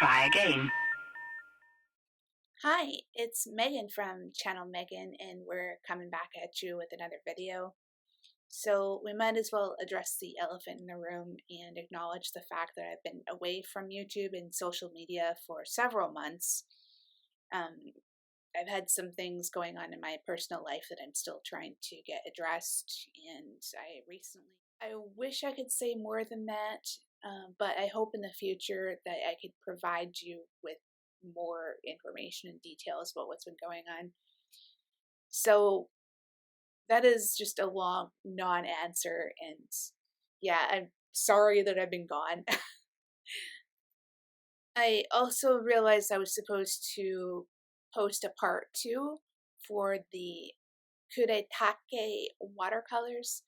try again. Hi, it's Megan from Channel Megan, and we're coming back at you with another video. So we might as well address the elephant in the room and acknowledge the fact that I've been away from YouTube and social media for several months. I've had some things going on in my personal life that I'm still trying to get addressed, and I wish I could say more than that, but I hope in the future that I could provide you with more information and details about what's been going on. So that is just a long non-answer, and yeah, I'm sorry that I've been gone. I also realized I was supposed to post a part 2 for the Kuretake watercolors.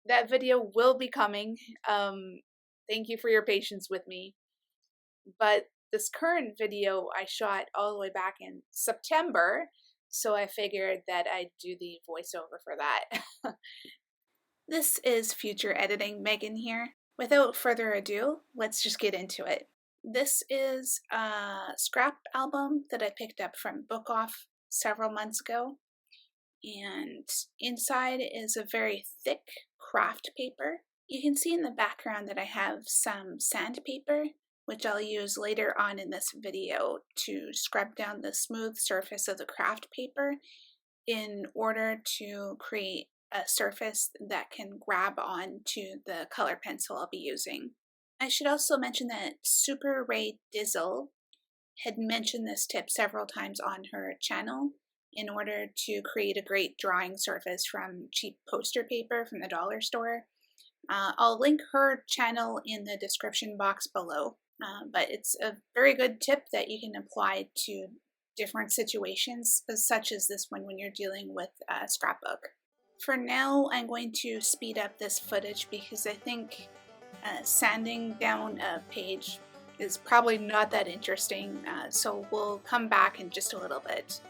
That video will be coming. Thank you for your patience with me. But this current video I shot all the way back in September, so I figured that I'd do the voiceover for that. This is future editing Megan here. Without further ado, let's just get into it. This is a scrap album that I picked up from Book Off several months ago, and inside is a very thick craft paper. You can see in the background that I have some sandpaper, which I'll use later on in this video to scrub down the smooth surface of the craft paper in order to create a surface that can grab onto the color pencil I'll be using. I should also mention that SuperRaeDizzle had mentioned this tip several times on her channel in order to create a great drawing surface from cheap poster paper from the dollar store. I'll link her channel in the description box below. But it's a very good tip that you can apply to different situations, such as this one when you're dealing with a scrapbook. For now, I'm going to speed up this footage because I think sanding down a page is probably not that interesting, so we'll come back in just a little bit.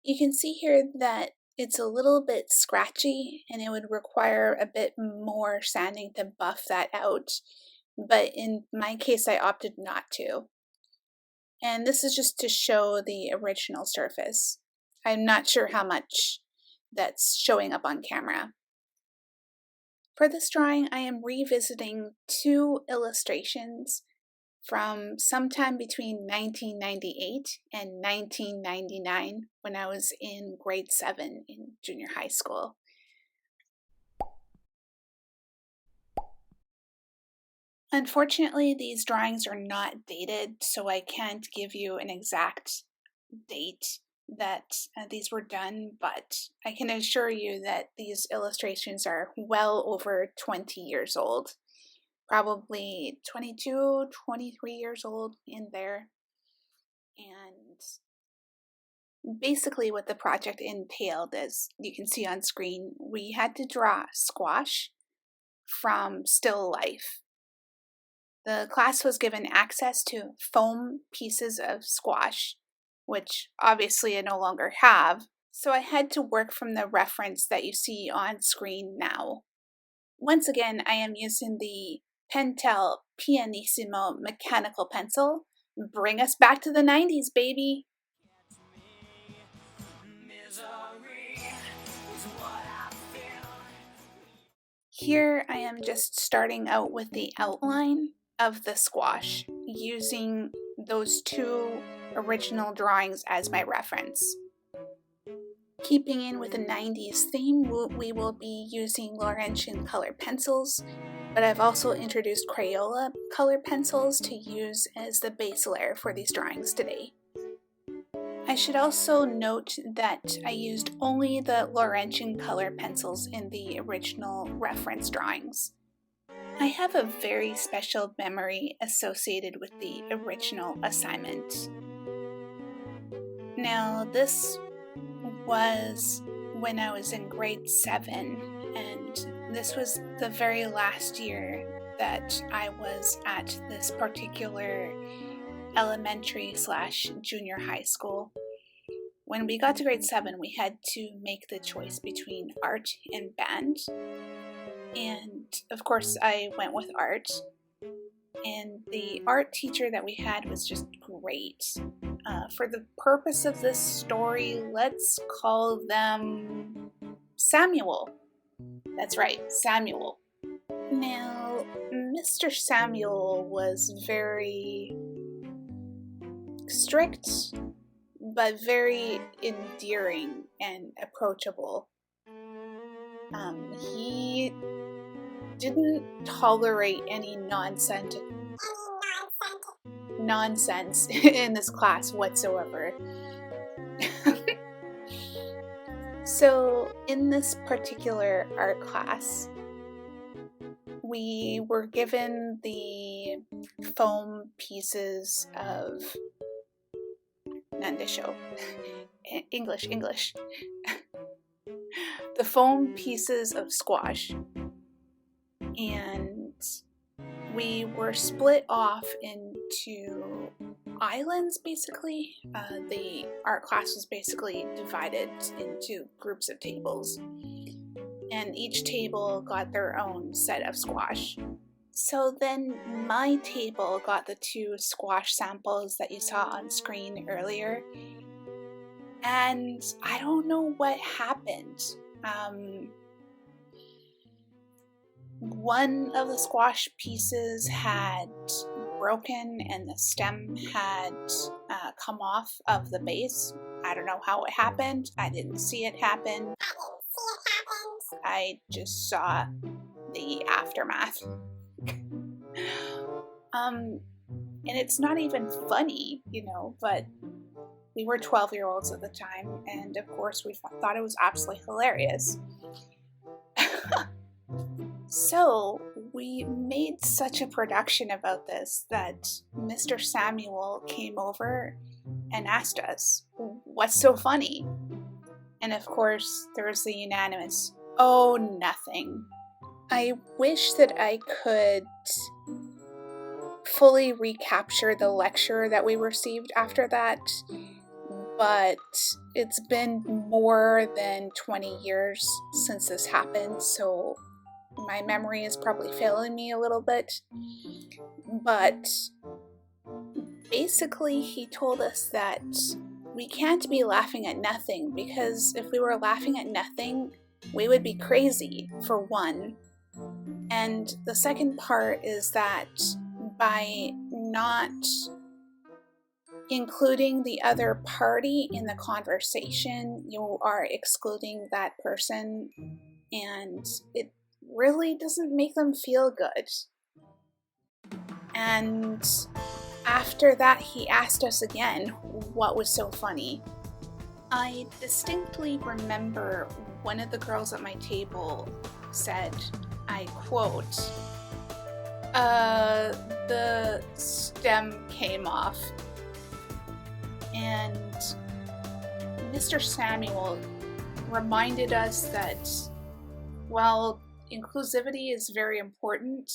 You can see here that it's a little bit scratchy and it would require a bit more sanding to buff that out, but in my case I opted not to. And this is just to show the original surface. I'm not sure how much that's showing up on camera. For this drawing, I am revisiting 2 illustrations from sometime between 1998 and 1999 when I was in grade 7 in junior high school. Unfortunately, these drawings are not dated, so I can't give you an exact date that these were done, but I can assure you that these illustrations are well over 20 years old. Probably 22, 23 years old in there. And basically what the project entailed, as you can see on screen, we had to draw squash from still life. The class was given access to foam pieces of squash, which obviously I no longer have, so I had to work from the reference that you see on screen now. Once again, I am using the Pentel Pianissimo mechanical pencil. Bring us back to the 90s, baby! Here I am just starting out with the outline of the squash, using those 2 original drawings as my reference. Keeping in with the 90s theme, we will be using Laurentian colored pencils, but I've also introduced Crayola colored pencils to use as the base layer for these drawings today. I should also note that I used only the Laurentian colored pencils in the original reference drawings. I have a very special memory associated with the original assignment. Now, this was when I was in grade 7, and this was the very last year that I was at this particular elementary/junior high school when we got to grade 7, we had to make the choice between art and band. And of course, I went with art. And the art teacher that we had was just great. For the purpose of this story, let's call them Samuel. That's right, Samuel. Now, Mr. Samuel was very strict, but very endearing and approachable. He didn't tolerate any nonsense in this class whatsoever. So in this particular art class, we were given the foam pieces of English. The foam pieces of squash. And we were split off into islands, basically. The art class was basically divided into groups of tables. And each table got their own set of squash. So then my table got the 2 squash samples that you saw on screen earlier. And I don't know what happened. One of the squash pieces had broken and the stem had come off of the base. I don't know how it happened. I didn't see it happen. I just saw the aftermath. And it's not even funny, but we were 12-year-olds at the time, and of course we thought it was absolutely hilarious. So we made such a production about this that Mr. Samuel came over and asked us, "What's so funny?" And of course there was the unanimous, "Oh, nothing." I wish that I could fully recapture the lecture that we received after that, but it's been more than 20 years since this happened, so my memory is probably failing me a little bit. But basically he told us that we can't be laughing at nothing, because if we were laughing at nothing, we would be crazy, for one. And the second part is that by not including the other party in the conversation, you are excluding that person, and it really doesn't make them feel good. And after that, he asked us again what was so funny. I distinctly remember one of the girls at my table said, I quote, "The stem came off." And Mr. Samuel reminded us that while inclusivity is very important,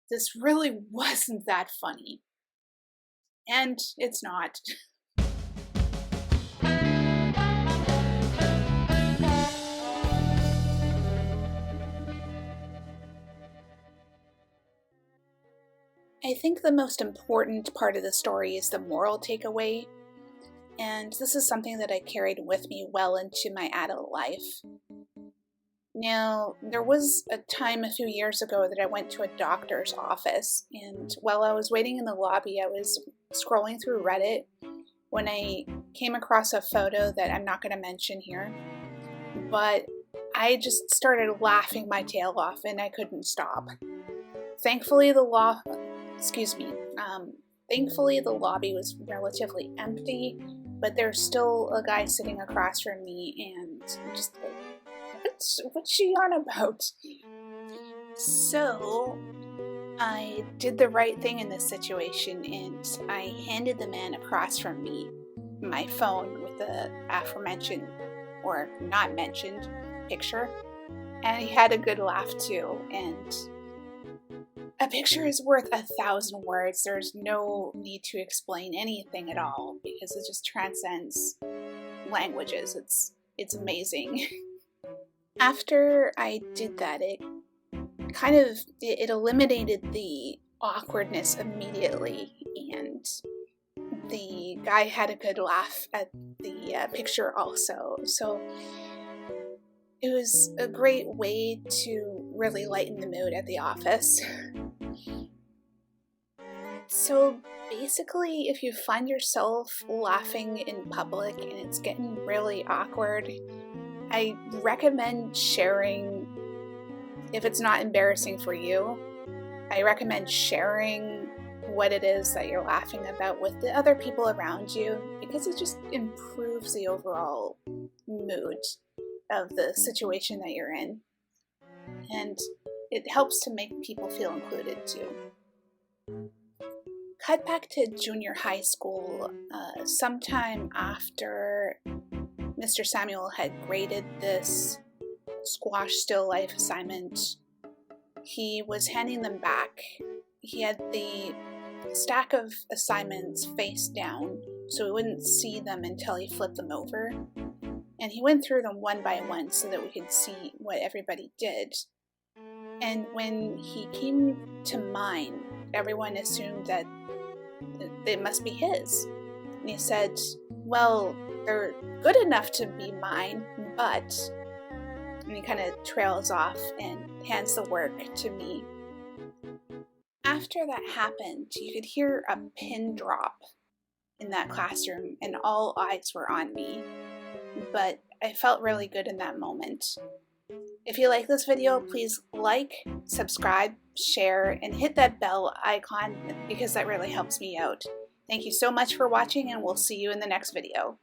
this really wasn't that funny. And it's not. I think the most important part of the story is the moral takeaway, and this is something that I carried with me well into my adult life. Now, there was a time a few years ago that I went to a doctor's office, and while I was waiting in the lobby, I was scrolling through Reddit when I came across a photo that I'm not going to mention here, but I just started laughing my tail off and I couldn't stop. Thankfully, the lobby was relatively empty, but there's still a guy sitting across from me and just like, what's she on about? So I did the right thing in this situation, and I handed the man across from me my phone with the aforementioned, or not mentioned, picture, and he had a good laugh too. And a picture is worth 1,000 words. There's no need to explain anything at all, because it just transcends languages. It's amazing. After I did that, it eliminated the awkwardness immediately, and the guy had a good laugh at the picture also. So it was a great way to really lighten the mood at the office. So basically, if you find yourself laughing in public and it's getting really awkward, I recommend sharing. If it's not embarrassing for you, I recommend sharing what it is that you're laughing about with the other people around you, because it just improves the overall mood of the situation that you're in. And it helps to make people feel included too. Cut back to junior high school, sometime after Mr. Samuel had graded this squash still life assignment, he was handing them back. He had the stack of assignments face down, so we wouldn't see them until he flipped them over. And he went through them one by one so that we could see what everybody did. And when he came to mine, everyone assumed that it must be his. And he said, well, they're good enough to be mine, but... And he kind of trails off and hands the work to me. After that happened, you could hear a pin drop in that classroom, and all eyes were on me. But I felt really good in that moment. If you like this video, please like, subscribe, share, and hit that bell icon because that really helps me out. Thank you so much for watching, and we'll see you in the next video.